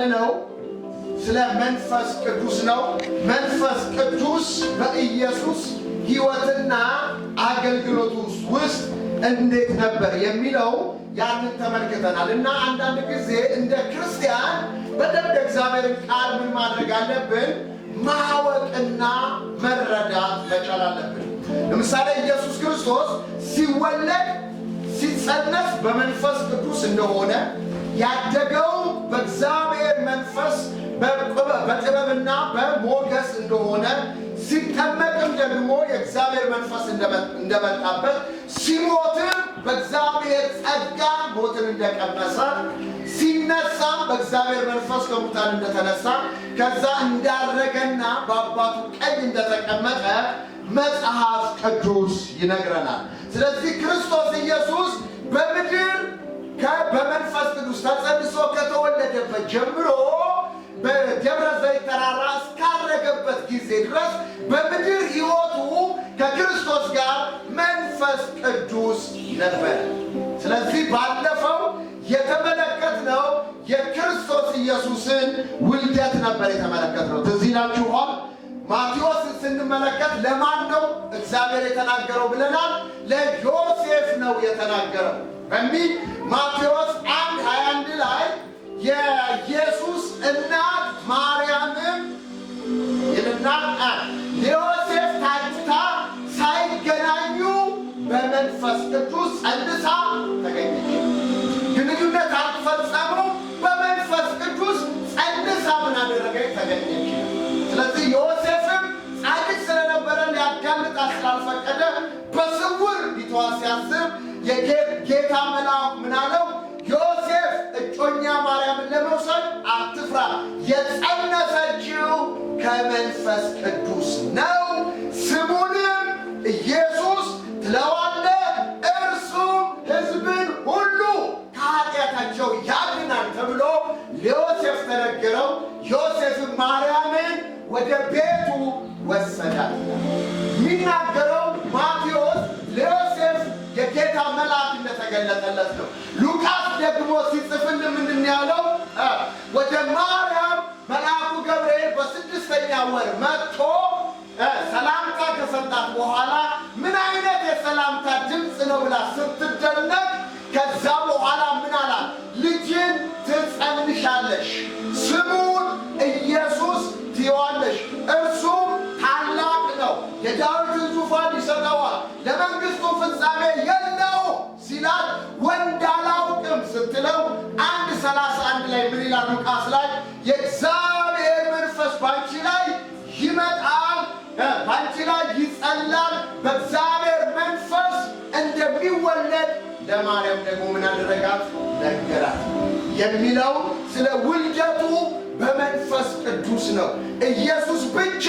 ያለነው ስለ መንፈስ ቅዱስ ነው። መንፈስ ቅዱስ በኢየሱስ ሕይወትና አገልግሎት ውስጥ እንዴት ነበር የሚለው ያንን ተመልክተናል። እና አንዳንድ ጊዜ እንደ ክርስቲያን በደንብ እግዚአብሔርን ቃል ምን ማድረግ አለብን? ማወቅና መረዳት መቻል አለብን። ለምሳሌ ኢየሱስ ክርስቶስ ሲወለድ ሲጸነስ በመንፈስ ቅዱስ እንደሆነ ያደገው በእግዚአብሔር መንፈስ በጥበብና በሞገስ እንደሆነ ሲጠመቅም ደግሞ የእግዚአብሔር መንፈስ እንደመጣበት ሲሞትም በእግዚአብሔር ጸጋ ሞትን እንደቀመሰ ሲነሳም በእግዚአብሔር መንፈስ ከሙታን እንደተነሳ ከዛ እንዳረገና በአባቱ ቀኝ እንደተቀመጠ መጽሐፍ ቅዱስ ይነግረናል። ስለዚህ ክርስቶስ ኢየሱስ በምድር በመንፈስ ቅዱስ ተጸንሶ ከተወለደበት ጀምሮ በደብረ ዘይት ተራራ እስካረገበት ጊዜ ድረስ በምድር ሕይወቱ ከክርስቶስ ጋር መንፈስ ቅዱስ ነበር። ስለዚህ ባለፈው የተመለከትነው የክርስቶስ ኢየሱስን ውልደት ነበር የተመለከትነው። ትዝ ይላችኋል። ማቴዎስን ስንመለከት ለማን ነው እግዚአብሔር የተናገረው ብለናል? ለዮሴፍ ነው የተናገረው በሚል ማቴዎስ 1:21 ላይ የኢየሱስ እናት ማርያምም ይልና ለዮሴፍ ታጭታ ሳይገናኙ በመንፈስ ቅዱስ ጸንሳ ተገኘች። ግንኙነት አልፈጸሙ፣ በመንፈስ ቅዱስ ጸንሳ ምን አደረገች? ተገኘች። ስለዚህ ዮሴፍም ጻድቅ ስለነበረ ሊያጋልጣት ስላልፈቀደ በስውር ሊተዋት ሲያስብ የጌታ መልአክ ምን አለው? ዮሴፍ እጮኛ ማርያምን ለመውሰድ አትፍራ፣ የጸነሰችው ከመንፈስ ቅዱስ ነው፣ ስሙንም ኢየሱስ ትለዋለህ፣ እርሱም ሕዝብን ሁሉ ከኃጢአታቸው ያድናል ተብሎ ለዮሴፍ ተነገረው። ዮሴፍም ማርያምን ወደ ቤቱ ወሰዳት። የሚናገረው ማቴዎስ ለዮሴፍ የጌታ መልአክ እንደተገለጠለት ነው። ሉቃስ ደግሞ ሲጽፍልን ምንድን ያለው? ወደ ማርያም መልአኩ ገብርኤል በ6ኛ ወር መጥቶ ሰላምታ ከሰጣት በኋላ ምን አይነት የሰላምታ ድምፅ ነው ብላ ስትደነቅ፣ ከዛ በኋላ ምን አላት? ልጅን ትጸንሻለሽ፣ ስሙን ኢየሱስ ትይዋለሽ፣ እርሱም ታላቅ ነው፣ የዳዊትን ዙፋን ይሰጠዋል፣ ለመንግስቱ ፍጻሜ የለው ሲላት፣ ወንድ አላውቅም ስትለው 1:31 ላይ ምን ይላል? ሉቃስ ላይ የእግዚአብሔር መንፈስ ባንቺ ላይ ይመጣል፣ ባንቺ ላይ ይጸላል፣ በእግዚአብሔር መንፈስ እንደሚወለድ ለማርያም ደግሞ ምን አደረጋት? ነገራት የሚለው ስለ ውልደቱ በመንፈስ ቅዱስ ነው። ኢየሱስ ብቻ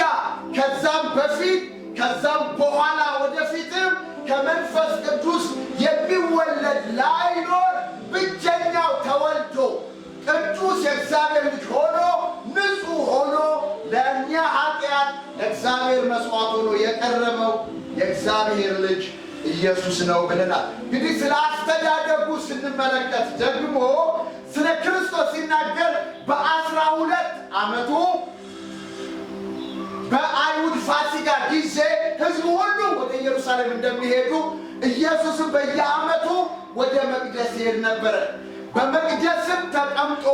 ከዛም በፊት ከዛም በኋላ ወደፊትም ከመንፈስ ቅዱስ የሚወለድ ላይኖር ብቸኛው ተወልዶ ቅዱስ የእግዚአብሔር ልጅ ሆኖ ንጹሕ ሆኖ ለእኛ ኃጢአት ለእግዚአብሔር መስዋዕት ሆኖ የቀረበው የእግዚአብሔር ልጅ ኢየሱስ ነው ብለናል። እንግዲህ ስለ አስተዳደጉ ስንመለከት ደግሞ ስለ ክርስቶስ ሲናገር በ12 ዓመቱ በአይሁድ ፋሲካ ጊዜ ሕዝቡ ሁሉ ወደ ኢየሩሳሌም እንደሚሄዱ ኢየሱስም በየዓመቱ ወደ መቅደስ ይሄድ ነበረ። በመቅደስም ተቀምጦ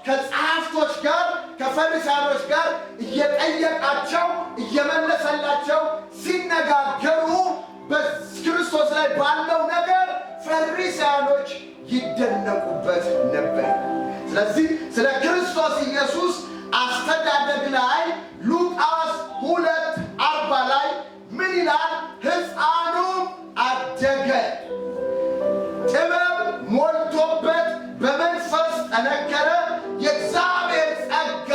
ከጸሐፍቶች ጋር ከፈሪሳውያን ጋር እየጠየቃቸው እየመለሰላቸው ሲነጋገሩ በክርስቶስ ላይ ባለው ነገር ፈሪሳውያኖች ይደነቁበት ነበር። ስለዚህ ስለ ክርስቶስ ኢየሱስ አስተዳደግ ላይ ሉቃስ 2:40 ላይ ምን ይላል? ሕፃኑም አደገ፣ ጥበብ ሞልቶበት በመንፈስ ጠነከረ፣ የእግዚአብሔር ጸጋ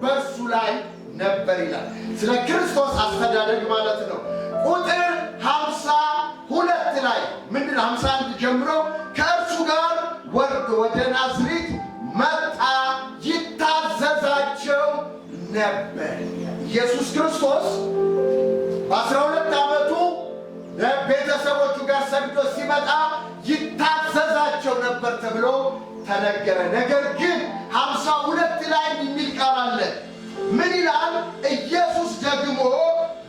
በእርሱ ላይ ነበር ይላል። ስለ ክርስቶስ አስተዳደግ ማለት ነው። ቁጥር 52 ላይ ምንድን 51 ጀምሮ ከእርሱ ጋር ወደ ናዝሬት መጣ፣ ይታዘዛቸው ነበር። ኢየሱስ ክርስቶስ በ12 ዓመቱ ቤተሰቦቹ ጋር ሰግዶ ሲመጣ ይታዘዛቸው ነበር ተብሎ ተነገረ። ነገር ግን 52 ላይ የሚል ቃል አለ። ምን ይላል? ኢየሱስ ደግሞ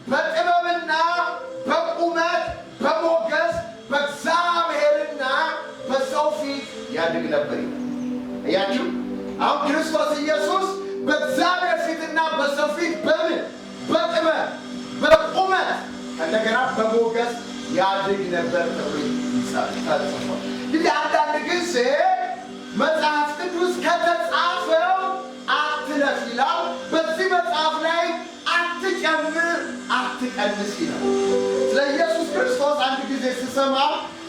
በጥበብና በቁመት በሞገስ በእግዚአብሔርና በሰው ፊት ያድግ ነበር። እያችሁ አሁን ክርስቶስ ኢየሱስ በእግዚአብሔር ፊትና በሰው ፊት በምን? በጥበብ በቁመት እንደገና በሞገስ ያድግ ነበር ተብሎ ይጻፋል። እንግዲህ አንዳንድ ጊዜ መጽሐፍ ቅዱስ ከተጻፈው አትለፍ ይላል። በዚህ መጽሐፍ ላይ አትጨምር አትቀንስ ይላል። ስለ ኢየሱስ ክርስቶስ አንድ ጊዜ ስሰማ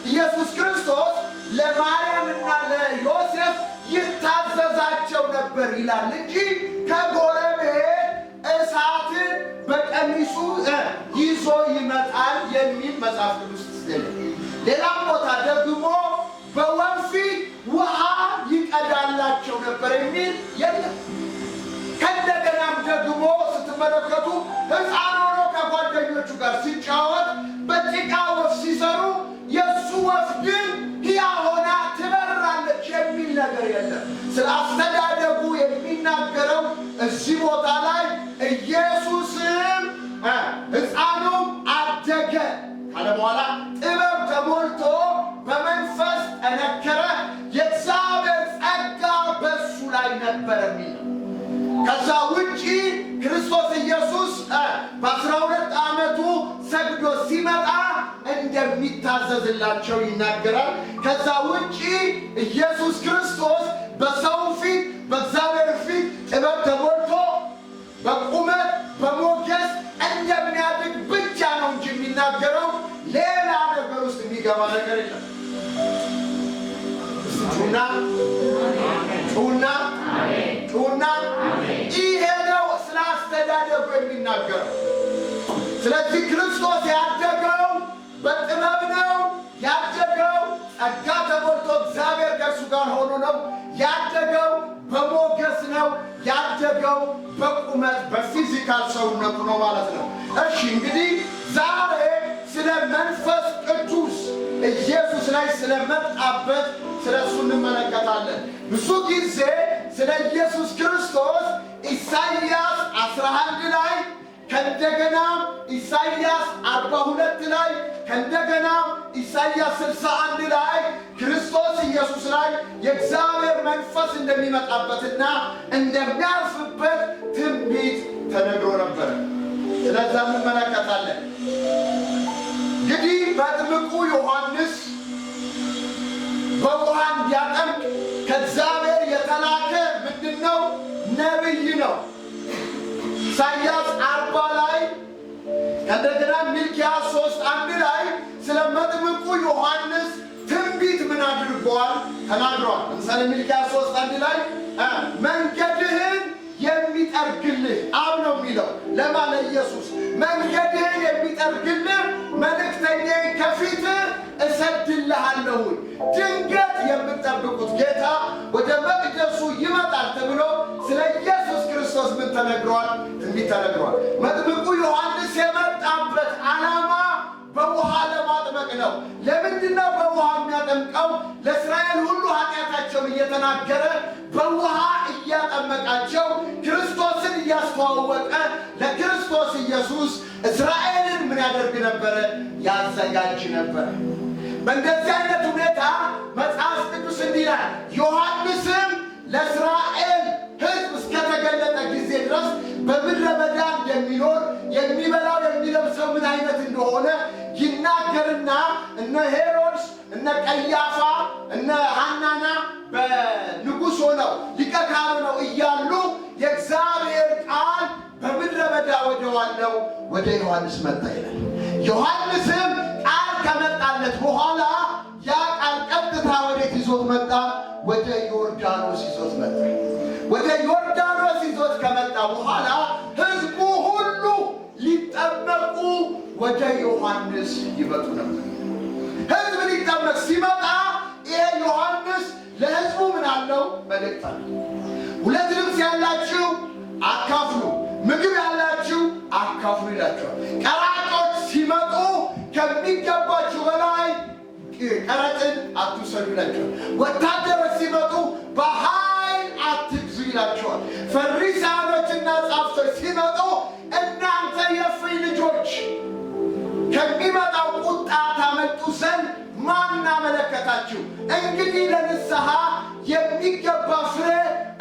ኢየሱስ ክርስቶስ ለማርያምና ለዮሴፍ ይታዘዛቸው ነበር ይላል እንጂ ከጎረቤት እሳትን በቀሚሱ ይዞ ይመጣል የሚል መጽሐፍ ቅዱስ ስለሌለ፣ ሌላም ቦታ ደግሞ በወንፊት ውሃ ይቀዳላቸው ነበር የሚል የለም። ከእንደገናም ደግሞ ስትመለከቱ ሕፃን ሆኖ ከጓደኞቹ ጋር ሲጫወት በጭቃ ወፍ ሲሰሩ የእሱ ወፍ ግን ሕያው ሆና ትበራለች የሚል ነገር የለም። ስለ አስተዳደጉ የሚናገረው እዚህ ቦታ ላይ ኢየሱስም ሕፃኑም አደገ ካለ በኋላ ጥበብ ተሞልቶ በመንፈስ ጠነከረ፣ የእግዚአብሔር ጸጋ በእሱ ላይ ነበር የሚል። ከዛ ውጪ ክርስቶስ ኢየሱስ በ12 ዓመቱ ሰግዶ ሲመጣ እንደሚታዘዝላቸው ይናገራል። ከዛ ውጪ ኢየሱስ ክርስቶስ በሰው ፊት በእግዚአብሔር ፊት ጥበብ ተሞልቶ በቁመት በሞገስ እንደሚያድግ ብቻ ነው እንጂ የሚናገረው ሌላ ነገር ውስጥ የሚገባ ነገር የለም። ጩና ይሄ ነው ስለ አስተዳደጉ የሚናገረው። ስለዚህ ክርስቶስ ያደገው በጥበብ ነው ያደገው፣ ጸጋ ተሞልቶ እግዚአብሔር ከእርሱ ጋር ሆኖ ነው ያደገው፣ በሞገስ ነው ያደገው፣ በቁመት በፊዚካል ሰውነቱ ነው ማለት ነው። እሺ እንግዲህ ዛሬ ስለ መንፈስ ቅዱስ ኢየሱስ ላይ ስለመጣበት ስለሱ እንመለከታለን። ብዙ ጊዜ ስለ ኢየሱስ ክርስቶስ ኢሳይያስ 11 ላይ ከእንደገና ኢሳይያስ 42 ላይ ከእንደገና ኢሳይያስ 61 ላይ ክርስቶስ ኢየሱስ ላይ የእግዚአብሔር መንፈስ እንደሚመጣበትና እንደሚያርፍበት ትንቢት ተነግሮ ነበር። ስለዛ እንመለከታለን። እንግዲህ መጥምቁ ዮሐንስ በውሃ እንዲያጠምቅ ከእግዚአብሔር የተላከ ምንድነው? ነብይ ነው። ኢሳይያስ 40 ላይ ከእንደገና ሚልክያስ 3:1 ላይ ስለ መጥምቁ ዮሐንስ ትንቢት ምን አድርጓል? ተናግሯል። ለምሳሌ ሚልክያስ 3:1 ላይ መንገድህን የሚጠርግልህ አብ ነው የሚለው ለማለ ኢየሱስ መንገድህን የሚጠርግልህ መልእክተኛዬ ከፊትህ እሰድልሃለሁ። ድንገት የምትጠብቁት ጌታ ወደ መቅደሱ ይመጣል ተብሎ ስለ ኢየሱስ ክርስቶስ ምን ተነግሯል? ትንቢት ተነግሯል። መጥምቁ ዮሐንስ የመጣበት ዓላማ በውሃ ለማጥመቅ ነው። ለምንድነው በውሃ የሚያጠምቀው? ለእስራኤል ሁሉ ኃጢአታቸውን እየተናገረ በውሃ እያጠመቃቸው ክርስቶስን እያስተዋወቀ ለክርስቶስ ኢየሱስ እስራኤልን ምን ያደርግ ነበረ? ያዘጋጅ ነበረ። በእንደዚህ አይነት ሁኔታ መጽሐፍ ቅዱስ እንዲህ ይላል፣ ዮሐንስም ለእስራኤል ሕዝብ እስከተገለጠ ጊዜ ድረስ በምድረ በዳ እንደሚኖር የሚበላው የሚለብሰው ምን አይነት እንደሆነ ይናገርና እነ ሄሮድስ እነ ቀያፋ እነ ሐናና በንጉሥ ሆነው ሊቀ ካህኑ ነው እያሉ የእግዚአብሔር ቃል በምድረ በዳ ወደዋለው ወደ ዮሐንስ መጣ ይላል። ዮሐንስም ቃል ከመጣለት በኋላ ያ ቃል ቀጥታ ወዴት ይዞት መጣ? ወደ ዮርዳኖስ ይዞት መጣ። ወደ ዮርዳኖስ ይዞት ከመጣ በኋላ ሕዝቡ ሁሉ ሊጠመቁ ወደ ዮሐንስ ይመጡ ነበር። ሕዝብ ሊጠመቅ ሲመጣ ይሄ ዮሐንስ ለሕዝቡ ምን አለው? መልእክት አለ። 2 ልብስ ያላችሁ አካፍሉ፣ ምግብ ያላችሁ አካፍሉ ይላቸዋል። ቀራጮች ሲመጡ ከሚገባችሁ በላይ ቀረጥን አትውሰዱ ይላቸዋል። ወታደሮች ሲመጡ በኃይል አትግዙ ይላቸዋል። ፈሪሳውያኖችና ጻፍቶች ሲመጡ እናንተ የፍኝ ልጆች ከሚመጣው ቁጣ ታመልጡ ዘንድ ማን አመለከታችሁ? እንግዲህ ለንስሐ የሚገባ ፍሬ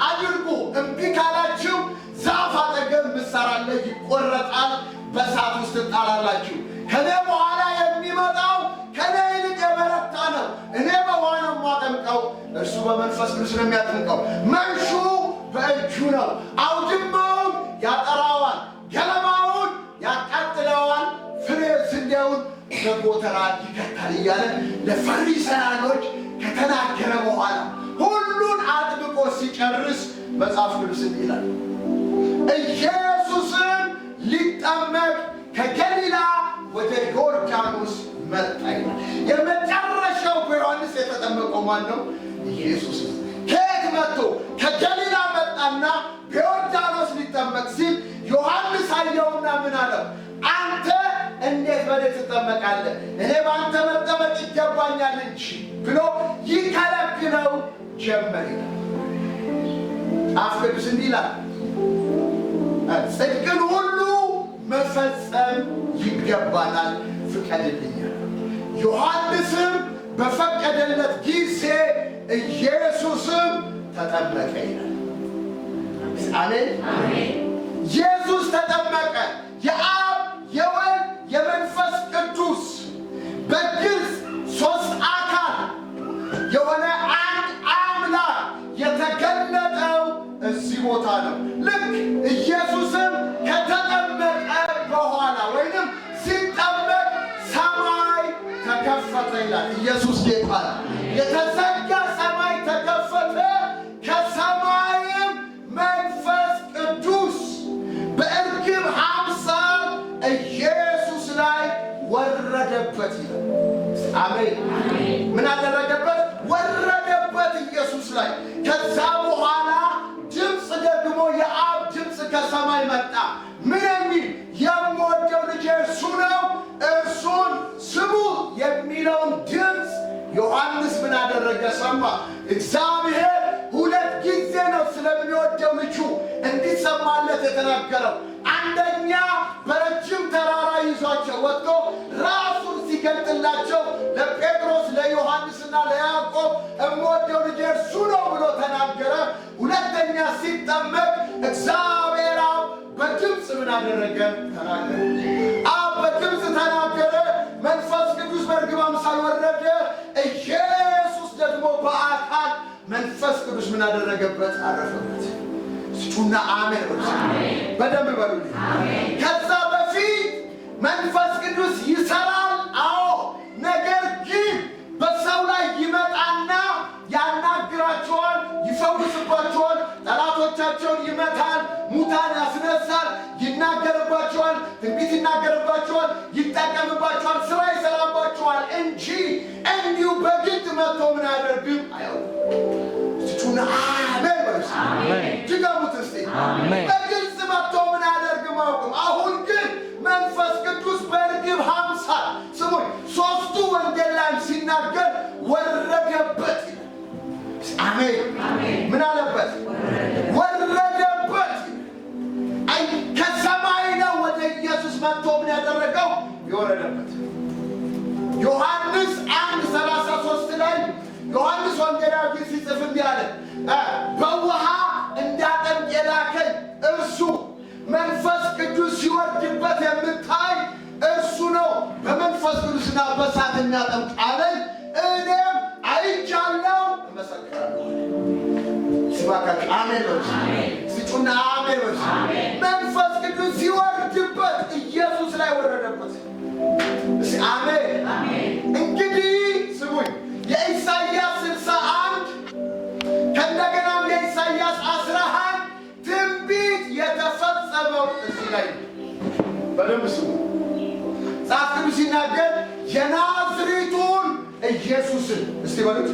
አድርጉ። እምቢ ካላችሁ ዛፍ አጠገብ ምሳራለ ይቆረጣል፣ በእሳት ውስጥ ትጣላላችሁ። ከኔ በኋላ የሚመጣው ከኔ ይልቅ የበረታ ነው። እኔ በውኃ ነው የማጠምቀው፣ እርሱ በመንፈስ ቅዱስ ነው የሚያጠምቀው። መንሹ በእጁ ነው፣ አውድማውን ያጠራዋል፣ ገለባውን ያቃጥለዋል፣ ፍሬ ስንዴውን በጎተራ ይከታል እያለ ለፈሪሳውያኖች ከተናገረ በኋላ ሁሉን አጥብቆ ሲጨርስ መጽሐፍ ቅዱስ ይላል ኢየሱስን ሊጠመቅ ከገሊላ ወደ ዮርዳኖስ መጣ ይላል። የመጨረሻው በዮሐንስ የተጠመቀው ማን ነው? ኢየሱስ። ከየት መጥቶ? ከገሊላ መጣና በዮርዳኖስ ሊጠመቅ ሲል ዮሐንስ አየውና ምን አለው? አንተ እንዴት በእኔ ትጠመቃለህ? እኔ በአንተ መጠመቅ ይገባኛል እንጂ ብሎ ይከለክለው ጀመር ይላል። መጽሐፍ ቅዱስ እንዲህ ይላል ጽድቅን ሁሉ መፈጸም ይገባናል፣ ፍቀድልኛል። ዮሐንስም በፈቀደለት ጊዜ ኢየሱስም ተጠመቀ ይላል። አሜን አሜን። ኢየሱስ ተጠመቀ። የአብ የወልድ የመንፈስ ቅዱስ በግልጽ ሶስት አካል የሆነ አንድ አምላክ የተገለጠው እዚህ ቦታ ነው። ልክ ኢየሱስም ከተጠመቀ በኋላ ወይንም ሲጠመቅ ሰማይ ተከፈተ ይላል። ኢየሱስ ጌታ ነው። የተዘጋ ሰማይ ተከፈተ። ከሰማይም መንፈስ ቅዱስ በእርግብ አምሳል ኢየሱስ ላይ ወረደበት ይላል። አሜን። ምን አደረገበት? ወረደበት ኢየሱስ ላይ። ከዛ በኋላ ድምፅ ደግሞ የአብ ድምፅ ከሰማይ መጣ። ምን የሚል? የምወደው ልጄ እርሱ ነው፣ እርሱን ስሙ የሚለውን ድምፅ ዮሐንስ ምን አደረገ? ሰማ። እግዚአብሔር ሁለት ጊዜ ነው ስለሚወደው ልጁ እንዲሰማለት የተናገረው። አንደኛ በረጅም ተራራ ይዟቸው ወጥቶ ራሱን ሲገልጥላቸው ለጴጥሮስ ለዮሐንስና ለያዕቆብ እምወደው ልጄ እርሱ ነው ብሎ ተናገረ። ሁለተኛ ሲጠመቅ እግዚአብሔር አብ በድምፅ ምን አደረገ? ተናገረ። አብ በድምፅ ተናገረ። መንፈስ ቅዱስ በእርግብ አምሳል ወረደ። ኢየሱስ ደግሞ በአካል መንፈስ ቅዱስ ምን አደረገበት? አረፈበት። ስጩና አሜን በሉ። በደንብ በሉ። ከዛ በፊት መንፈስ ቅዱስ ይሰራል። አዎ፣ ነገር ግን በሰው ላይ ይመጣና ያናግራቸዋል፣ ይፈውስባቸዋል፣ ጠላቶቻቸውን ይመታል፣ ሙታን ያስነሳል፣ ይናገርባቸዋል፣ ትንቢት ይናገርባቸዋል፣ ይጠቀምባቸዋል፣ ስራ ይሰራባቸዋል እንጂ እንዲሁ በግድ መጥቶ ምን አያደርግም። ስጩና አሜን በሉ። ድገሙት እስቲ። በግልጽ መጥቶ ምን አያደርግም አያውቅም። አሁን ግን መንፈስ ቅዱስ በእርግብ አምሳል ስሙኝ፣ ሶስቱ ወንጌል ላይ ሲናገር ወረደበት። አሜን። ምን አለበት? ወረደበት። አይ ከሰማይ ነው ወደ ኢየሱስ መጥቶ ምን ያደረገው? የወረደበት። ዮሐንስ 1:33 ላይ ዮሐንስ ወንጌላዊ ሲጽፍ እንዲህ አለ፣ በውሃ እንዳጠምቅ የላከኝ እርሱ መንፈስ ቅዱስ ሲወርድበት የምታይ እርሱ ነው፣ በመንፈስ ቅዱስና በእሳት የሚያጠምቅ አለኝ። እኔም አይቻለሁ እመሰክራለሁ። ሲባካችሁ አሜን በሉ። ስጩና አሜን በሉ። መንፈስ ቅዱስ ሲወርድበት ኢየሱስ ላይ ወረደበት። እስኪ አሜን። እንግዲህ ስሙኝ፣ የኢሳይያስ 61 ከእንደገናም የኢሳይያስ 11 ትንቢት የተፈጸመው እዚህ ላይ በደንብ ስሙ። መጽሐፍ ቅዱስ ሲናገር የናዝሬቱን ኢየሱስን እስቲ በሉት፣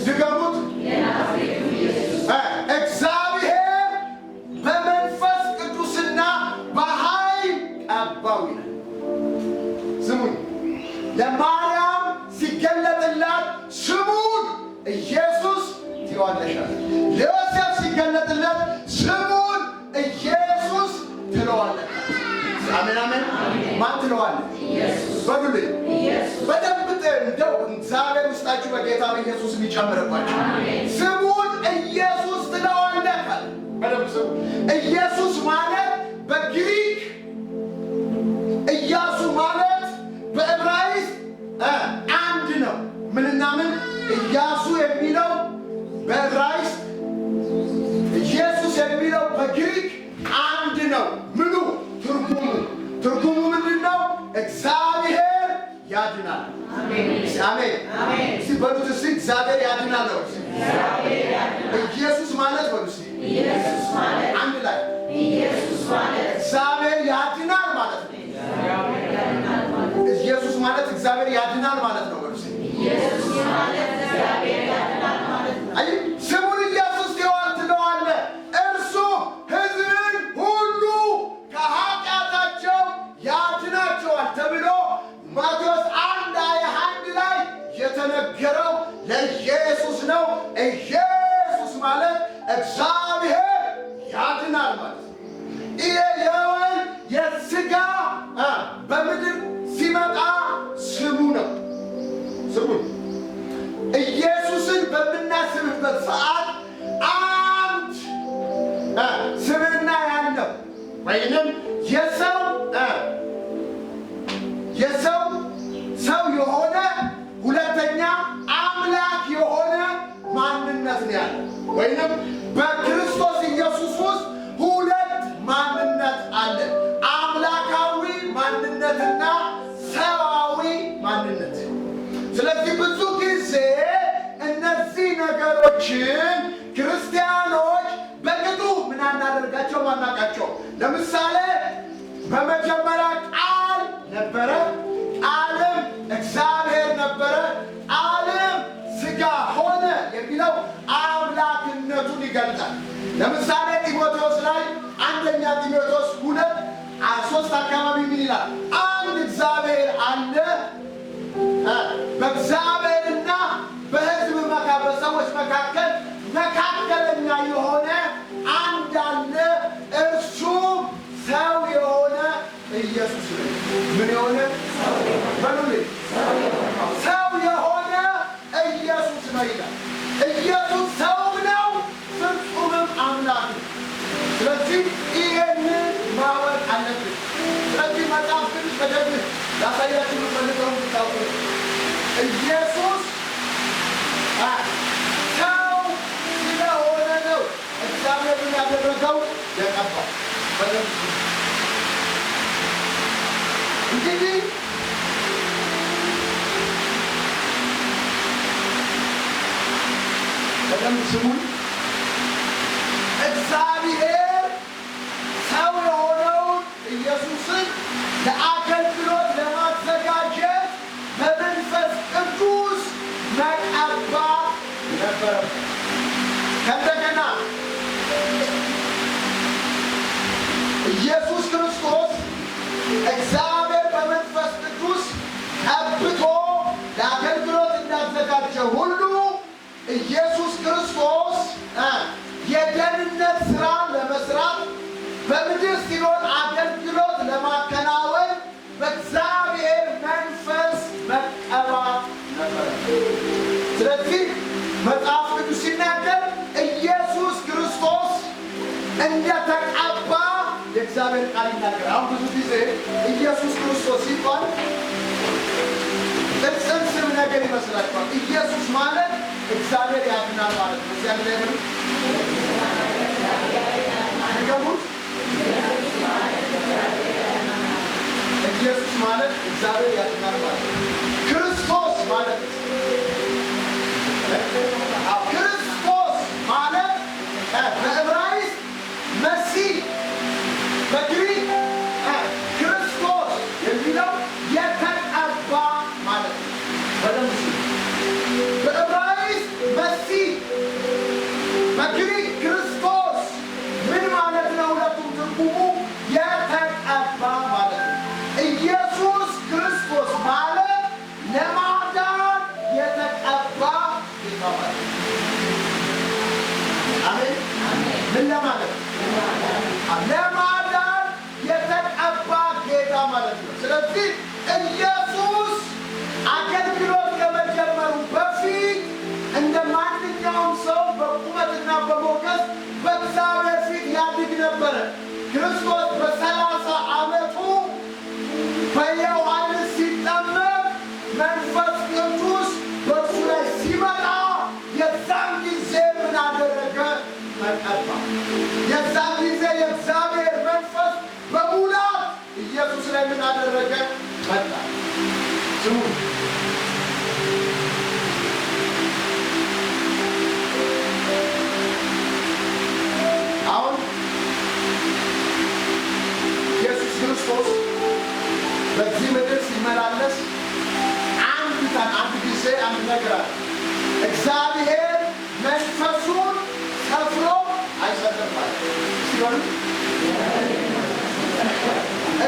ድገሙት። እግዚአብሔር በመንፈስ ቅዱስና በኃይል ቀባው ይላል። ስሙኝ፣ ለማርያም ሲገለጥላት ስሙን ኢየሱስ ትይዋለሻል፣ ለዮሴፍ ትለዋለህ። አሜን አሜን። ማን ትለዋለህ? ኢየሱስ። በሉልኝ ኢየሱስ። በደንብ እንደው እግዚአብሔር ውስጣችሁ በጌታ በኢየሱስ የሚጨምርባችሁ ስሙን ኢየሱስ ትለዋለህ። በደንብ ስሙ። ኢየሱስ ማለት በግሪክ ኢያሱ ማለት በዕብራይስጥ አንድ ነው። ምንና ምን? ኢያሱ የሚለው በዕብራይስጥ ኢየሱስ የሚለው በግሪክ አንድ ነው። ምኑ? ትርጉሙ ምንድን ነው? እግዚአብሔር ያድናል። አሜን አሜን። እስቲ በሉት እስቲ እግዚአብሔር ያድናል ነው። ኢየሱስ ማለት በሉ እስቲ ኢየሱስ ማለት አንድ ላይ ኢየሱስ ማለት እግዚአብሔር ያድናል ማለት ነው። ኢየሱስ ማለት እግዚአብሔር ያድናል ማለት ነው። በሉ እስቲ ኢየሱስ ማለት እግዚአብሔር ያድናል ማለት ነው። አይ ስሙን ኢየሱስ ትለዋለህ። እርሱ ሕዝብን ሁሉ ከኃጢአታቸው ያድናቸዋል ተብሎ ማቴዎስ 1:21 ላይ የተነገረው ለኢየሱስ ነው። ኢየሱስ ማለት እግዚአብሔር ያድናል ማለት ነው። ይሄ የወል የሥጋ በምድር ሲመጣ ስሙ ነው። ስሙን ኢየሱስን በምናስብበት ሰዓት አንድ ስምና ያለው ወይንም ሰው የሆነ ሁለተኛ አምላክ የሆነ ማንነት ነው ያለው። ወይንም በክርስቶስ ኢየሱስ ውስጥ ሁለት ማንነት አለ። አምላካዊ ማንነትና ሰዋዊ ማንነት። ስለዚህ ብዙ ጊዜ እነዚህ ነገሮችን ክርስቲያኖች በቅጡ ምን አናደርጋቸው ማናቃቸው። ለምሳሌ በመጀመሪያ ቃል ነበረ፣ ቃልም እግዚአብሔር ነበረ፣ ቃልም ሥጋ ሆነ የሚለው አምላክነቱን ይገልጻል። ለምሳሌ ጢሞቴዎስ ላይ አንደኛ ጢሞቴዎስ 2:3 አካባቢ ምን ይላል? አንድ እግዚአብሔር አለ፣ በእግዚአብሔርና በሕዝብ በሰዎች መካከል መካከለኛ የሆነ አንድ አለ፣ እርሱም ሰው የሆነ ኢየሱስ ነው። ምን የሆነ በሉልኝ፣ ሰው የሆነ ኢየሱስ ነው ይላል። ኢየሱስ ሰው ነው፣ ፍጹምም አምላክ ነው። ስለዚህ ይሄንን ማወቅ አለብን። ስለዚህ መጽሐፍ ቅዱስ በደንብ ላሳያችሁ የምፈልገውን ብታውቁ ኢየሱስ ሰው ስለሆነ ነው እግዚአብሔርን ያደረገው የቀባው። እንግዲህ በደንብ ስሙን። እግዚአብሔር ሰው የሆነውን ኢየሱስን ለአገልግሎት ለማዘጋጀት በመንፈስ ቅዱስ መቀባት ነበረበት። ከእንደገና ኢየሱስ ክርስቶስ እግዚአብሔር በመንፈስ ቅዱስ ቀብቶ ለአገልግሎት እንዳዘጋጀ ሁሉ ኢየሱስ ክርስቶስ የደህንነት ሥራ ለመስራት በምድር ሲኖር አገልግሎት ለማከናወን በእግዚአብሔር መንፈስ መቀባት ነበረ። ስለዚህ መጽሐፍ ቅዱስ ሲናገር ኢየሱስ ክርስቶስ እንደተቀባ የእግዚአብሔር ቃል ይናገራል። አሁን ብዙ ጊዜ ኢየሱስ ክርስቶስ ሲባል ቅጽል ስም ነገር ይመስላችኋል። ኢየሱስ ማለት እግዚአብሔር ያድናል ማለት ነው። እዚያ ላይ ነው ንገሩት። ኢየሱስ ማለት እግዚአብሔር ያድናል ማለት ነው። ክርስቶስ ማለት ክርስቶስ ማለት በዕብራይስጥ መሲህ፣ በግሪክ ክርስቶስ የሚለው የተቀባ ማለት ነው። በደንብ በዕብራይስጥ መሲህ፣ በግሪክ ክርስቶስ ምን ማለት ነው? ሁለቱም ትርጉሙ የተቀባ ማለት ነው። ኢየሱስ ክርስቶስ ማለት ለማዳን ማለት ነው። ስለዚህ ኢየሱስ አገልግሎት ከመጀመሩ በፊት እንደ ማንኛውም ሰው በቁመትና በሞገስ በእግዚአብሔር ፊት ያድግ ነበረ። ክርስቶስ በ30 ዓመቱ በዮሐንስ ሲጠመቅ መንፈስ ቅዱስ በእርሱ ላይ ሲመጣ የዛን ጊዜ ምን አደረገ? ተቀባ። የዛን ጊዜ የእግዚአብሔር መንፈስ በሙላት ኢየሱስ ላይ ምን አደረገ? መጣ። ስሙ አሁን ኢየሱስ ክርስቶስ በዚህ ምድር ሲመላለስ አንድ ጊዜ አንድ ነገር አለ። እግዚአብሔር መንፈሱን ሰፍሮ አይሰጥም ማለት ሲሆን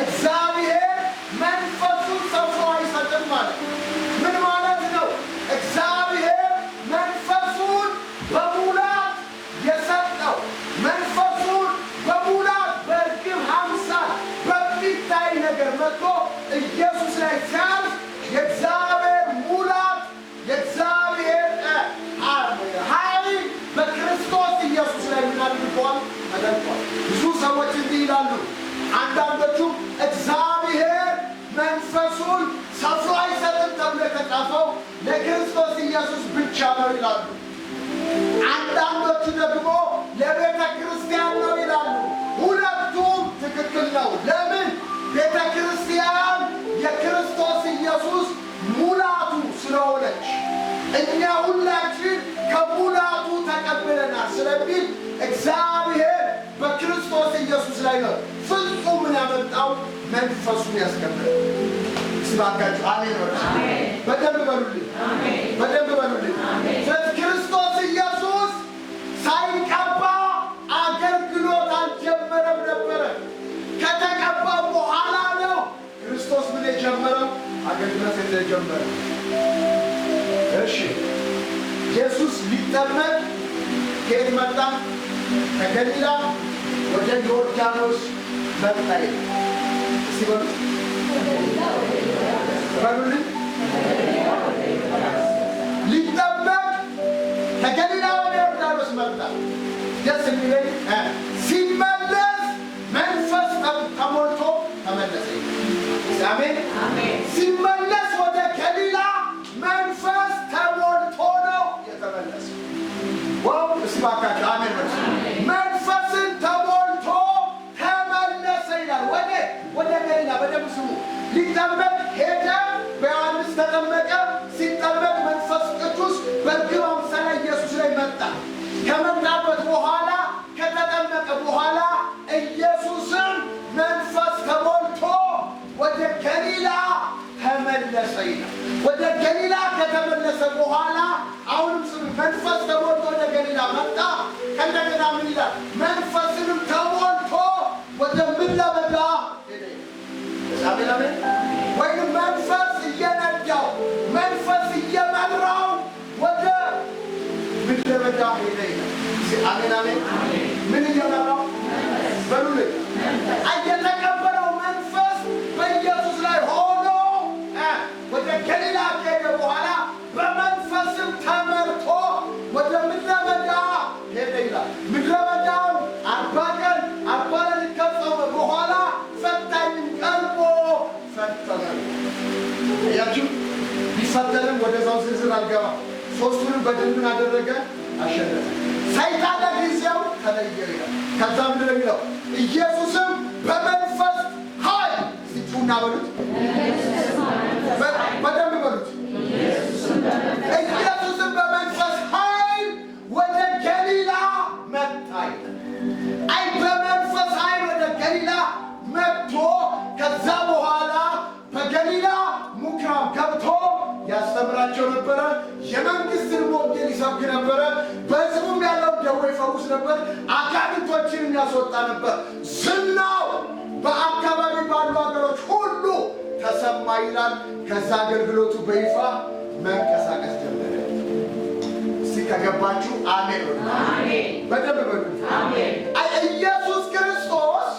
እግዚአብሔር መንፈሱን ሰፍሮ አይሰጥም ማለት ምን ማለት ነው? እግዚአብሔር መንፈሱን በሙላት የሰጠው መንፈሱን በሙላት በእርግብ አምሳል በሚታይ ነገር መጥቶ ኢየሱስ ላይ ሲያልፍ የእግዚአብሔር ሙላት የእግዚአብሔር ኃይል በክርስቶስ ኢየሱስ ላይ ምን አድርጓል? ተደርጓል። ብዙ ሰዎች እንዲህ ይላሉ። አንዳንዶቹ እግዚአብሔር መንፈሱን ሰፍሮ አይሰጥም ተብሎ የተጻፈው ለክርስቶስ ኢየሱስ ብቻ ነው ይላሉ። አንዳንዶቹ ደግሞ ለቤተ ክርስቲያን ነው ይላሉ። ሁለቱም ትክክል ነው። ለምን? ቤተ ክርስቲያን የክርስቶስ ኢየሱስ ሙላቱ ስለሆነች እኛ ሁላችን ከሙላቱ ተቀብለናል ስለሚል እግዚአብሔር በክርስቶስ ኢየሱስ ላይ ነው ፍጹምን ያመጣው መንፈሱን ያስቀምጣል። ሲባካችሁ አሜን ወራ በደንብ በሉልኝ፣ በደንብ በሉልኝ። ክርስቶስ ኢየሱስ ሳይቀባ አገልግሎት አልጀመረም ነበረ። ከተቀባ በኋላ ነው ክርስቶስ ምን የጀመረው? አገልግሎት የጀመረው። እሺ ኢየሱስ ሊጠመቅ ከየት መጣ? ከገሊላ ወደ ዮርዳኖስ መጣ። እስቲ በሉልኝ። ሊጠመቅ ከገሊላ ወደ ዮርዳኖስ መጣ። ደስ የሚለኝ ሲመለስ መንፈስ ተሞልቶ ተመለሰ። አሜን። ሲመለስ ወደ ገሊላ መንፈስ ተሞልቶ ነው የተመለሰው። ዋው! እስባካችሁ አሜን። መንፈስን ተሞልቶ ተመለሰ ይላል። ወደ ገሊላ በደምብ ስሙ። ሊጠመቅ ሄደ። በዮሐንስ ተጠመቀ። ሲጠመቅ መንፈስ ቅዱስ በእርግብ አምሳል ኢየሱስ ላይ መጣ። ከመጣበት በኋላ ከተጠመቀ በኋላ ኢየሱስም መንፈስ ተሞልቶ ወደ ገሊላ ተመለሰ ይላል። ወደ ገሊላ ከተመለሰ በኋላ አሁንም ስሙ፣ መንፈስ ተሞልቶ ወደ ገሊላ መጣ። ከእንደገና ምን ይላል? መንፈስንም ተሞልቶ ወደ ምድረ በዳ ሄደ። አሜን። ወይም መንፈስ እየነዳው መንፈስ እየመራው ወደ ምድረ በዳ ሄደ ይላል። አሜን። ምን እየመራው? በሉልኝ። የተቀበለው መንፈስ በኢየሱስ ላይ ሆኖ ወደ ገሊላ ከሄደ በኋላ በመንፈስም ተመርቶ ወደ ምድረ በዳ ሄደ ይላል። ምድረ በዳው 40 ቀን 40 ሌሊት ከጾመ በኋላ ፈታኝም ቀርቦ ፈተነው። ያችሁ ቢፈተንም ወደዛው ዝርዝር አልገባም። ሶስቱንም በድል ምን አደረገ? አሸነፈ። ሰይጣን ለጊዜው ተለየ ይላል። ከዛ ምንድን ነው የሚለው? ኢየሱስም በመንፈስ ኃይል ሲጩና በሉት፣ በደንብ በሉት። ኢየሱስም በመንፈስ ኃይል ወደ ገሊላ መጣ። አይ በመንፈስ ኃይል ወደ ገሊላ መጥቶ ከዛ በኋላ በገሊላ ምኵራብ ገብቶ ያስተምራቸው ነበረ። የመንግስትን ወንጌል ይሰብክ ነበረ። በሕዝቡም ያለው ደዌ ይፈውስ ነበር። አጋንንቶችን ያስወጣ ነበር። ዝናው በአካባቢ ባሉ ሀገሮች ሁሉ ተሰማ ይላል። ከዛ አገልግሎቱ በይፋ መንቀሳቀስ ጀመረ። እስቲ ከገባችሁ አሜን በሉ። በደንብ በሉ። ኢየሱስ ክርስቶስ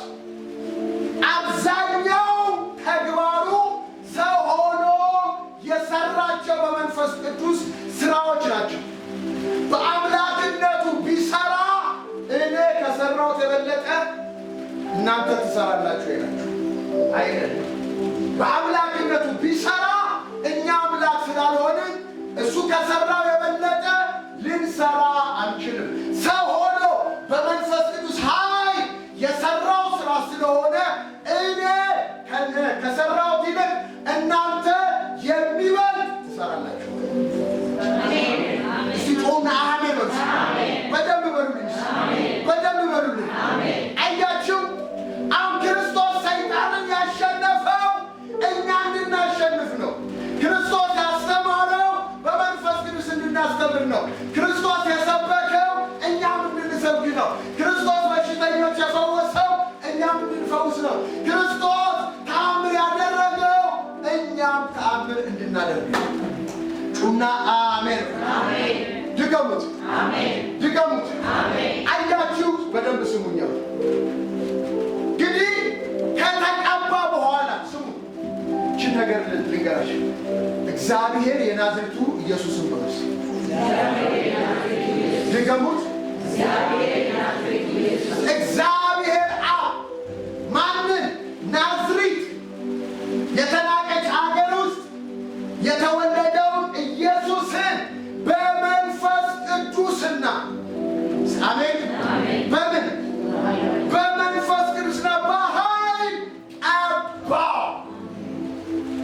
አብዛኛው ቅዱስ ስራዎች ናቸው። በአምላክነቱ ቢሰራ እኔ ከሰራሁት የበለጠ እናንተ ትሰራላችሁ ይላችሁ አይደለም። በአምላክነቱ ቢሰራ እኛ አምላክ ስላልሆንን እሱ ከሰራው የበለጠ ልንሰራ አንችልም። ሰው ሆኖ በመንፈስ ቅዱስ ኃይል የሰራው ስራ ስለሆነ እኔ ከሰራሁት ይልቅ እናንተ የሚበልጥ ትሰራላችሁ። ሲጦና አሜን በሉ። በደንብ በሉልኝ፣ በደንብ በሉልኝ። አያችሁ፣ አሁን ክርስቶስ ሰይጣንን ያሸነፈው እኛ እንድናሸንፍ ነው። ክርስቶስ ያስተማረው በመንፈስ ቅዱስ እንድናስተምር ነው። ክርስቶስ የሰበከው እኛም እንድንሰብክ ነው። ክርስቶስ በሽተኞች የፈወሰው እኛም እንድንፈውስ ነው። ክርስቶስ ተአምር ያደረገው እኛም ተአምር እንድናደርግ ነው። ጩና አሜን። ድገሙት፣ ድገሙት። አያችሁ፣ በደንብ ስሙኛው። እንግዲህ ከተቀባ በኋላ ስሙ፣ ይህችን ነገር ልንገራችሁ። እግዚአብሔር የናዝሬቱ ኢየሱስን በመስ ድገሙት። እግዚአብሔር አብ ማንን? ናዝሬት የተናቀች ሀገር ውስጥ የተወለደውን ኢየሱስን በመንፈስ ቅዱስና አሜን፣ በምን በመንፈስ ቅዱስና በኃይል ቀባው።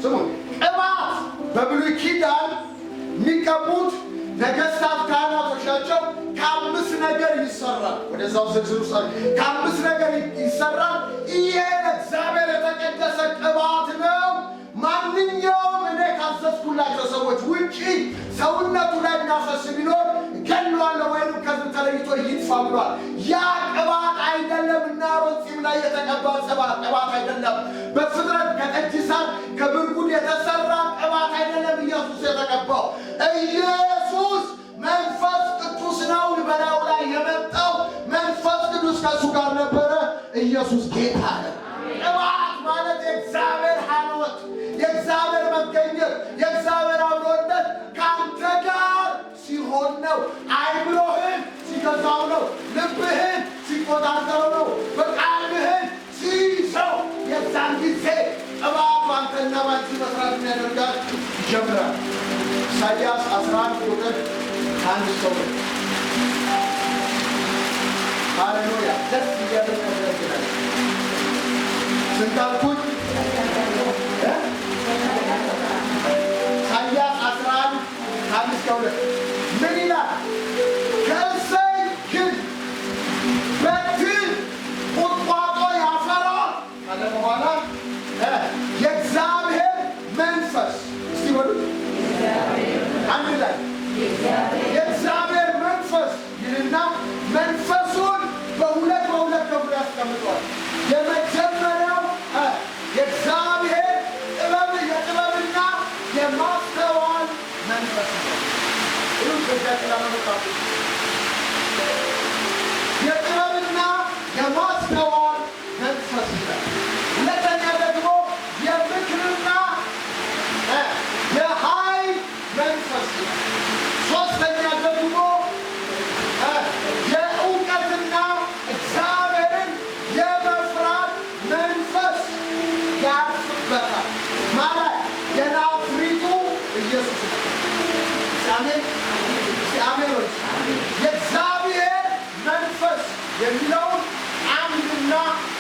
ስሙ፣ ቅባት በብሉይ ኪዳን የሚቀቡት ነገስታት ካህናቶች ናቸው። ከአምስት ነገር ይሰራል። ወደዛው ዝርዝር ውስጥ ከአምስት ነገር ይሰራል። ይሄ እግዚአብሔር የተቀደሰ ቅባት ነው። ማንኛውም እኔ ካዘዝኩላቸው ሰዎች ውጪ ሰውነቱ ላይ የሚያፈስ ቢኖር ገለዋለሁ ወይም ከዚህ ተለይቶ ይጥፋ ብሏል። ያ ቅባት አይደለም እና አሮን ጺም ላይ የተቀባ ቅባት አይደለም። በፍጥረት ከጠጅ ሳር ከብርጉድ የተሰራ ቅባት አይደለም። ኢየሱስ የተቀባው ኢየሱስ መንፈስ ቅዱስ ነው። በላዩ ላይ የመጣው መንፈስ ቅዱስ ከእሱ ጋር ነበረ። ኢየሱስ ጌታ ነው። ቅባት ማለት የእግዚአብሔር ሐልወት፣ የእግዚአብሔር መገኘት፣ የእግዚአብሔር አብሮነት ከአንተ ጋር ሲሆን ነው። አይምሮህን ሲገዛው ነው። ልብህን ሲቆጣጠረው ነው። በቃልህን ሲይዘው የዛን ጊዜ ቅባት ባንተና ባንቺ መስራት የሚያደርጋል ይጀምራል። ኢሳይያስ 11 ቁጥር 1 ሰው ሃሌሉያ ደስ እያለን ያደርጋል። ስንታልኩት ኢሳይያስ 11 1-2 ምን ይላል? ከእሴይ ግንድ በትር ቁጥቋጦ ያፈራል ካለ በኋላ የእግዚአብሔር መንፈስ እስቲ በሉ አንድ ላይ የእግዚአብሔር መንፈስ ይልና መንፈሱን በሁለት ከፍሎ ያስቀምጧል። የመጀመሪያው የእግዚአብሔር የጥበብና የማስተዋል መንፈስ ነው። የጥበብና የማስተዋል መንፈስ ነው። ሁለተኛ ደግሞ የምክርና የኃይል መንፈስ ነው። ሶስተኛ ደግሞ የእውቀትና እግዚአብሔርን የመፍራት መንፈስ ያርፍበታል። ማለት የናዝሬቱ ኢየሱስ ነው። አሜን፣ አሜን። የእግዚአብሔር መንፈስ የሚለውን አንድና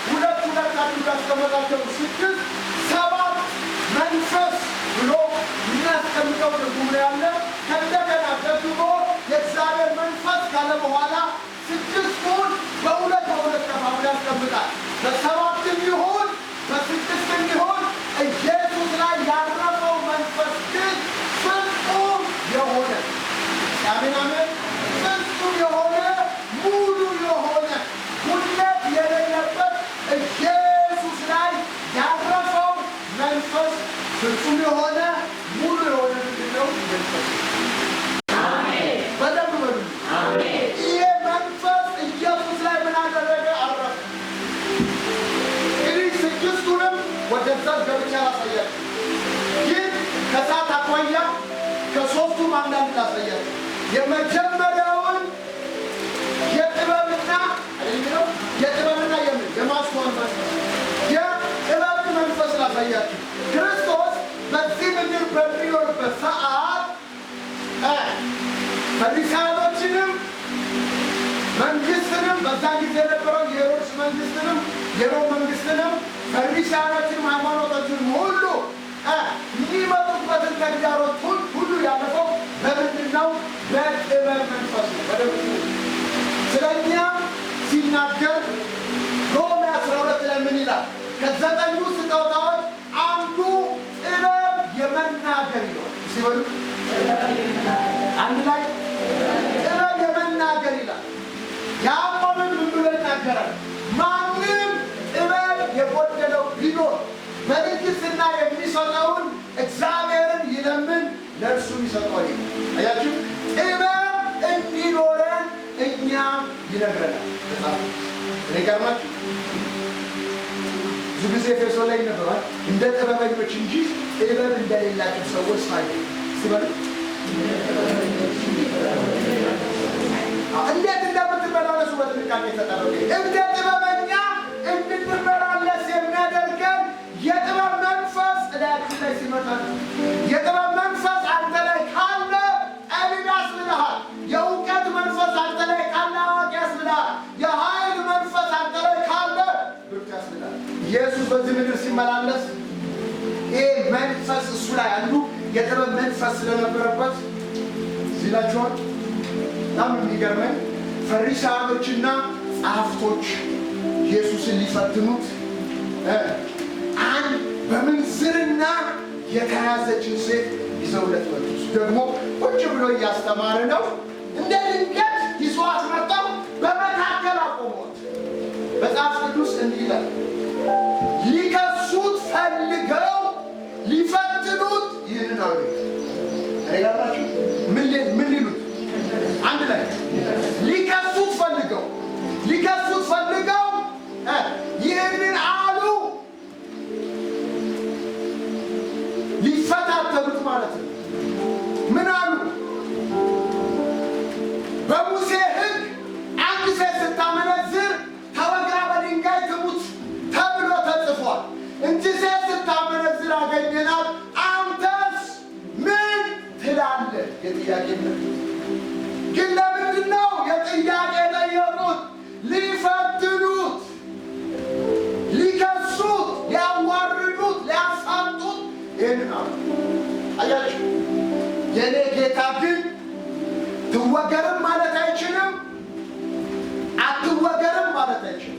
ሁለት አድርጎ ያስቀመጣቸው 6 7 መንፈስ ብሎ የሚያስቀምጠው ትርጉም ያለ። ከእንደገና ደግሞ የእግዚአብሔር መንፈስ ካለ በኋላ 6ቱን በሁለት ከፋፍሎ ያስቀምጣል። በ7ም ይሁን በ6ም ይሁን ኢየሱስ ላይ ያረፈው መንፈስ ግን ፍጹም የሆነ አሜን፣ አሜን፣ ፍጹም የሆነ ሙሉ የሆነ ጉድለት የሌለበት ኢየሱስ ላይ ያረፈው መንፈስ ፍጹም የሆነ ሙሉ የሆነ ምንድነው? መንፈስ አሜን። በደንብ በሉ አሜን። ይሄ መንፈስ ኢየሱስ ላይ ምን አደረገ? አረፈ። እንግዲህ 6ቱንም ወደዛ ገብቻ ያሳያል። ግን ከሰዓት አኳያ ከሶስቱም አንዳንድ ላሳያችሁ። የመጀመሪያውን የጥበብና የማስተዋል መንፈስ የጥበብ መንፈስ ላሳያችሁ። ክርስቶስ በዚህ ምድር በሚኖርበት ሰዓት ፈሪሳውያኖችንም መንግስትንም በዛን ጊዜ የነበረው የሄሮድስ መንግስትንም የሮም መንግስትንም ፈሪሳውያኖችንም ሃይማኖቶችንም ሁሉ የሚመጡበትን ተግዳሮት ሁሉ ያለፈው በምንድን ነው? በጥበብ መንፈስ ነው። ስለኛ ሲናገር ሮሜ 12 ላይ ምን ይላል? ከዘጠኙ ስጦታዎች አንዱ ጥበብ የመናገር ይላል። ሲበሉ አንድ ላይ ጥበብ የመናገር ይላል። ያዕቆብም ምን ብሎ ይናገራል? ማንም ጥበብ የጎደለው ቢኖር በልግስና የሚሰጠውን እግዚአብሔርን ይለምን ለእርሱ ይሰጠዋል። አያችሁ፣ ጥበብ እንዲኖረን እኛም ይነግረናል። እኔ ገርማችሁ ብዙ ጊዜ ኤፌሶን ላይ ይነበባል እንደ ጥበበኞች እንጂ ጥበብ እንደሌላቸው ሰዎች ሳይ ሲበሉ እንዴት እንደምትመላለሱ በጥንቃቄ ተጠረገ። እንደ ጥበበኛ እንድንመላለስ የሚያደርገን የጥበብ መንፈስ እላያችን ላይ ሲመጣ፣ የጥበብ መንፈስ አንተ ላይ ካለ ጠቢብ ያስብልሃል። የእውቀት መንፈስ አንተ ላይ ካለ አዋቂ ያስብልሃል። የኃይል መንፈስ አንተ ላይ ካለ ብርቱ ያስብልሃል። ኢየሱስ በዚህ ምድር ሲመላለስ ይሄ መንፈስ እሱ ላይ አንዱ የጥበብ መንፈስ ስለነበረበት ሲላቸዋል። በጣም የሚገርመኝ ፈሪሳውያኖችና ጸሐፍቶች ኢየሱስን ሊፈትኑት አንድ በምንዝርና የተያዘችን ሴት ይዘውለት መጡ። እሱ ደግሞ ቁጭ ብሎ እያስተማረ ነው። እንደ ድንገት ይዘዋት መጥተው በመካከል አቆሟት። መጽሐፍ ቅዱስ እንዲህ ይላል፣ ሊከሱት ፈልገው ሊፈትኑት ይህንን አሉ። አይጋራችሁ? ምን ሊሉት? አንድ ላይ ሊከሱት ፈልገው ይህንን አሉ። ሊፈታተኑት ማለት ነው። ምን አሉ? በሙሴ ሕግ አንድ ሴት ስታመነዝር ተወግራ በድንጋይ ትሙት ተብሎ ተጽፏል። እንጂ ሴት ስታመነዝር አገኘናት፣ አንተስ ምን ትላለህ? የጥያቄ ግን ለምንድን ነው የጥያቄ ጠየቁት? ሊፈትኑት፣ ሊከሱት፣ ሊያዋርዱት፣ ሊያሳጡት ይህንን አሉ። አያችሁ፣ የእኔ ጌታ ግን ትወገርም ማለት አይችልም፣ አትወገርም ማለት አይችልም።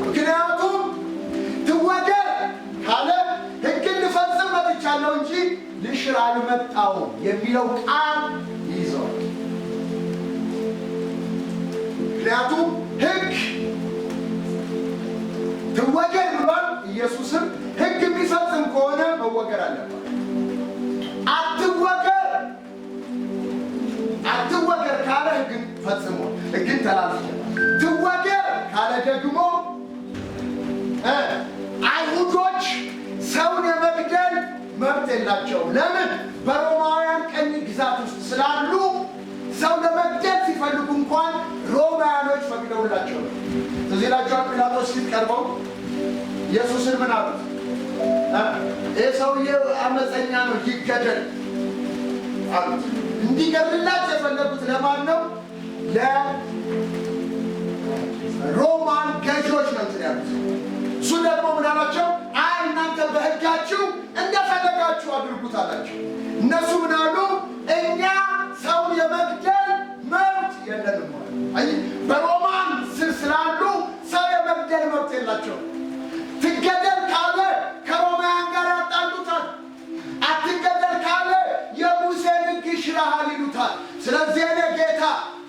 ምክንያቱም ትወገር ካለ ሕግን ልፈጽም መጥቻለሁ እንጂ ልሽር አልመጣሁም የሚለው ቃል ይይዘዋል። ምክንያቱም ሕግ ትወገር ብሏል። ኢየሱስም ሕግ የሚፈጽም ከሆነ መወገር አለባት። አትወገር ካለ ሕግን ፈጽሞ ሕግን ተላልፏል። ትወገር ካለ ደግሞ አይሁዶች ሰውን የመግደል መብት የላቸውም። ለምን? በሮማውያን ቀኝ ግዛት ውስጥ ስላሉ ሰው ለመግደል ሲፈልጉ እንኳን ሮማውያኖች ፈቅደውላቸው ነው። ስለዚህ ላቸው ጲላጦስ ፊት ቀርበው ኢየሱስን ምን አሉት? ይህ ሰውዬ አመፀኛ ነው ይገደል አሉት። እንዲገድላቸው የፈለጉት ለማን ነው? ለሮማን ገዢዎች ነው እንትን ያሉት። እሱ ደግሞ ምን አላቸው? አይ እናንተ በሕጋችሁ እንደፈለጋችሁ አድርጉት አላቸው። እነሱ ምን አሉ? እኛ ሰውን የመግደል መብት የለንም ማለት። አይ በሮማን ስር ስላሉ ሰው የመግደል መብት የላቸው። ትገደል ካለ ከሮማውያን ጋር ያጣሉታል። አትገደል ካለ የሙሴን ሕግ ይሽረሃል ይሉታል። ስለዚህ እኔ ጌታ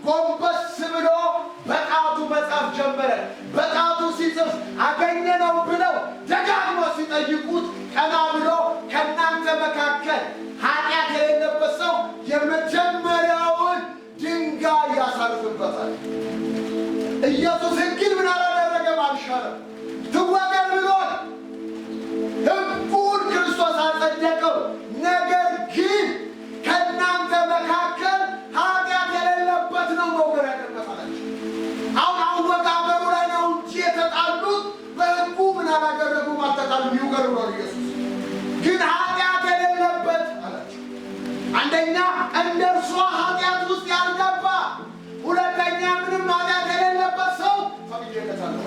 ጎንበስ ብሎ በጣቱ መጻፍ ጀመረ። በጣቱ ሲጽፍ አገኘነው ብለው ደጋግሞ ሲጠይቁት ቀና ብሎ ከእናንተ መካከል ኃጢአት የሌለበት ሰው የመጀመሪያውን ድንጋይ ያሳርፍበታል። ኢየሱስ ሕግን ምን አላደረገም? አልሻረም። ብሏል ኢየሱስ። ግን ኃጢአት የሌለበት አላቸው። አንደኛ እንደርሷ ኃጢአት ውስጥ ያልገባ፣ ሁለተኛ ምንም ኃጢአት የሌለበት ሰው ፈቅጄለታለሁ።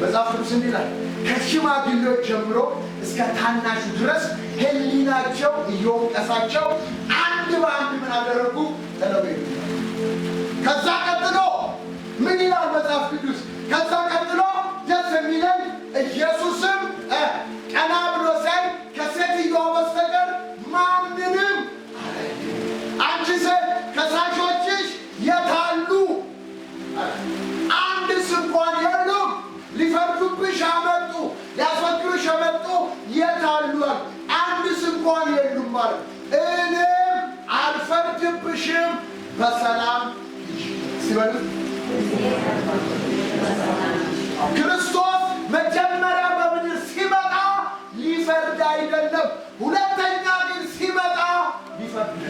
መጽሐፍ ቅዱስ እንዲህ ይላል፣ ከሽማግሌዎች ጀምሮ እስከ ታናሹ ድረስ ሕሊናቸው እየወቀሳቸው አንድ በአንድ ምን አደረጉ? ተለወጡ። ከዛ ቀጥሎ ምን ይላል መጽሐፍ ቅዱስ? ከዛ ቀጥሎ ደስ የሚለን ኢየሱስም ቀና ብሎ ሳይ ከሴትዮዋ በስተቀር ማንንም አንቺ ሴት ከሳሾችሽ የት አሉ? አንድስ እንኳን የሉም። ሊፈርዱብሽ አመጡ፣ ሊያስፈክሩሽ አመጡ፣ የት አሉ? አንድስ እንኳን የሉም ማለት እኔም አልፈርድብሽም፣ በሰላም ሲበሉ ክርስቶስ መጀመሪያ በምድር ሲመጣ ሊፈርድ አይደለም፣ ሁለተኛ ግን ሲመጣ ሊፈርድ።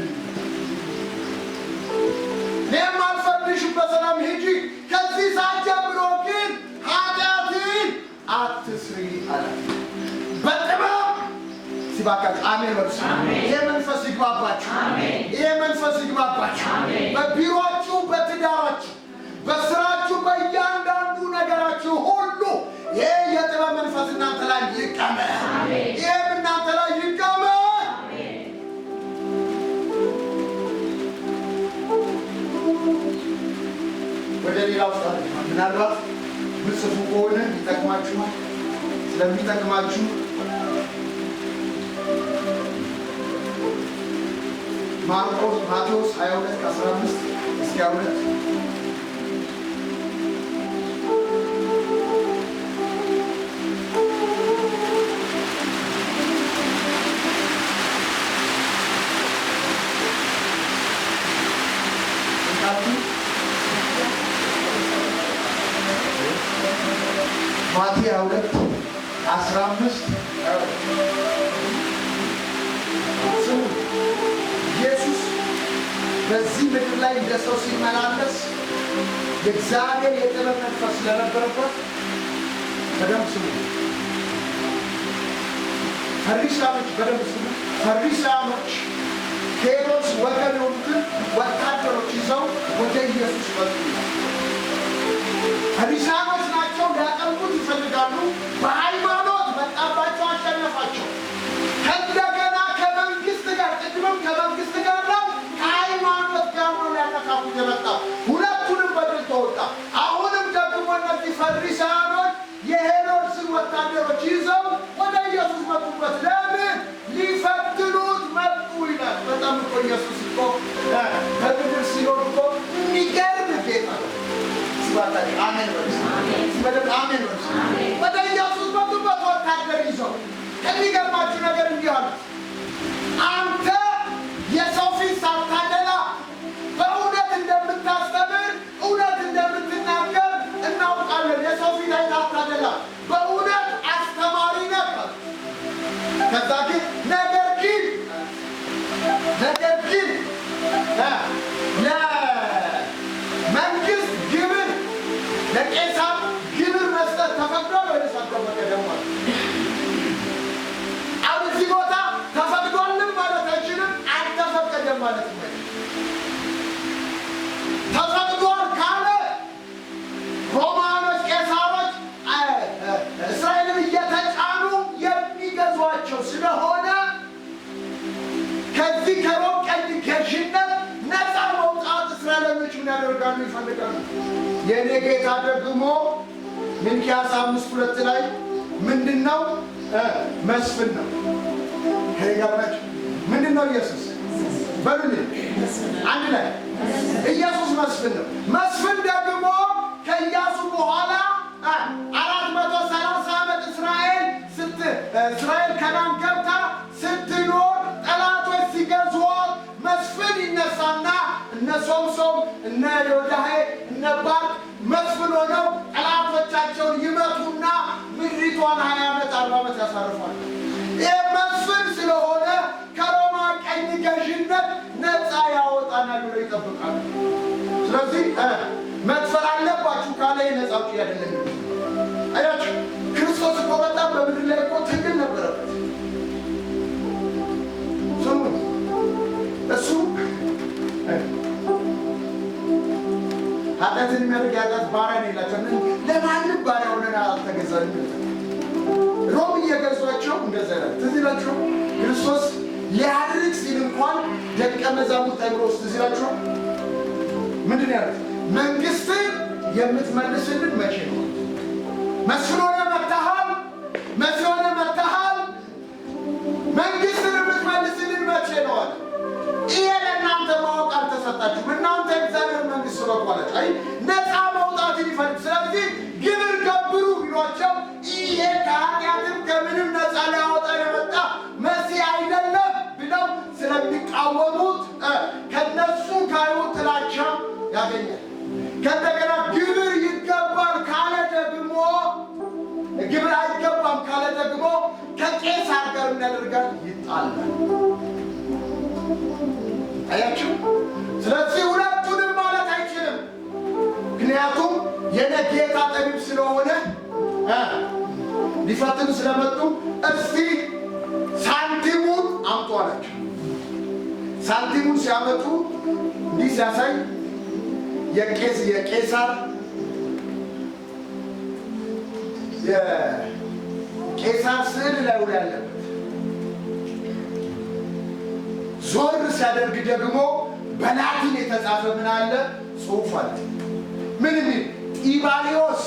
እኔም አልፈርድሽም፣ በሰላም ሂጂ፣ ከዚህ ሰዓት ጀምሮ ግን ኃጢአትን አትስሪ አለ። በጥበብ ሲባካችሁ አሜን በሉ። ይሄ መንፈስ ይግባባችሁ፣ ይሄ መንፈስ ይግባባችሁ። በቢሮአችሁ፣ በትዳራችሁ፣ በስራችሁ፣ በእያንዳንዱ ነገራችሁ ሁሉ ይሄ የጥበብ መንፈስ እናንተ ላይ ይቀመጥ። ይሄም እናንተ ላይ ይቀመጥ። ወደ ሌላው ታሪክ ምናልባት ብጽፉ ከሆነ ይጠቅማችኋል። ስለሚጠቅማችሁ ማቴዎስ 22:15 እስከ 22 ማቴዎስ 22:15 ኢየሱስ በዚህ ምድር ላይ እንደ ሰው ሲመላለስ የእግዚአብሔር የጥበብ መንፈስ ስለነበረበት በደንብ ስሙ። ፈሪሳውያኖች ከሄሮድስ ወገን የሆኑትን ወታደሮች ይዘው ወደ ኢየሱስ መጡ። ፈሪሳውያኖች ናቸው፣ ሊያጠምቁት ይፈልጋሉ። በሃይማኖት መጣባቸው፣ አሸነፋቸው። ከእንደገና ከመንግስት ጋር ቅድምም ከመንግስት ጋር ነው፣ ከሃይማኖት ጋር ነው ሊያነካኩት የመጣው። ሁለቱንም በድል ተወጣ። አሁንም ደግሞ እነዚህ ፈሪሳውያኖች የሄሮድስን ወታደሮች ይዘው ወደ ኢየሱስ መጡበት። ለምን? ሊፈትኑት መጡ ይላል። በጣም እኮ ኢየሱስ እኮ በምድር ሲኖር እኮ የሚገርም ጌታ ነው። አሜን አሜን። ወደ ኢየሱስ መጡበት ወታደር ይዘው። የሚገርማችሁ ነገር እንዲህ አሉት፣ አንተ የሰው ፊት ሳታደላ በእውነት እንደምታስተምር፣ እውነት እንደምትናገር እናውቃለን። የሰው ፊት አይታታደላ፣ በእውነት አስተማሪ ነበር። ከዛ ግን ነገር ግን ለመንግስት ግብር ለቄሳር ግብር መስጠት ተፈቅዷል ወይ ተፈቅዷል? አሁን እዚህ ቦታ ተፈቅዷልም ማለት አይችልም፣ አልተፈቀደም ማለት ነው። ተፈቅዷል ካለ ሮማኖች፣ ቄሳሮች እስራኤልን እየተጫኑ የሚገዟቸው ስለሆነ ከዚህ ከሮም ቀኝ ገዥነት ነፃ መውጣት እስራኤሎች ምን ያደርጋሉ? ይፈልጋሉ። የእኔ ጌታ ደግሞ ሚልክያስ 5:2 ላይ ምንድነው? መስፍን ነው። ከይጋባች ምንድነው? ኢየሱስ በሉልኝ አንድ ላይ ኢየሱስ መስፍን ነው። መስፍን ደግሞ ከኢያሱ በኋላ 430 ዓመት እስራኤል ከናን ገብታ ስትኖር ጠላቶች ሲገዟት መስፍን ይነሳና እነ ሶምሶን እነ ዮዳሄ እነ ባርቅ መስፍን ሆነው ጠላቶቻቸውን ይመቱና ምድሪቷን 20 ዓመት 40 ዓመት ያሳርፋሉ። ይህ መስፍን ስለሆነ ከሮማ ቀኝ ገዥነት ነፃ ያወጣናል ብለው ይጠብቃሉ። ስለዚህ መክፈል አለባችሁ ካለ ነፃ አውጪ አይደለም። አያችሁ ክርስቶስ እኮ በጣም በምድር ላይ እኮ ትግል ነበር የኃጢአት ባሪያ ነው ይላቸዋል። ለማንም ባሪያ ሆነን አልተገዛንም። ሮም እየገዟቸው እንደዛ ነው። ትዝ ይላችሁ ክርስቶስ ሊያድርግ ሲል እንኳን ደቀ መዛሙርት አይምሮ ውስጥ ትዝ ይላችሁ ምንድን ያሉት? መንግስትን የምትመልስልን መቼ ነው? መስሎነ መታሃል፣ መስሎነ መታሃል። መንግስትን የምትመልስልን መቼ ነው አለ። ይሄ ለእናንተ ማወቅ አልተሰጣችሁም። እናንተ እግዚአብሔር መንግስት ስለቋላችሁ አይ ነፃ መውጣትን ይፈልግ። ስለዚህ ግብር ገብሩ ቢሏቸው ይሄ ከኃጢአትም ከምንም ነፃ ሊያወጣ የመጣ መሲህ አይደለም ብለው ስለሚቃወሙት ከነሱ ካይሁድ ጥላቻ ያገኛል። ከእንደገና ግብር ይገባል ካለ ደግሞ ግብር አይገባም ካለ ደግሞ ከቄሳር ጋር የሚያደርጋል ይጣላል። አያችሁ? ስለዚህ ሁለቱንም ማለት አይችልም። ምክንያቱም የነጌታ ጠቢብ ስለሆነ ሊፈትኑ ስለመጡ እስቲ ሳንቲሙን አምጡ አላቸው። ሳንቲሙን ሲያመጡ እንዲህ ሲያሳይ የቄሳር ስዕል ላይ ውል ያለበት ዞር ሲያደርግ ደግሞ በላቲን የተጻፈ ምን አለ? ጽሑፍ አለ። ምን የሚል? ጢባሪዎስ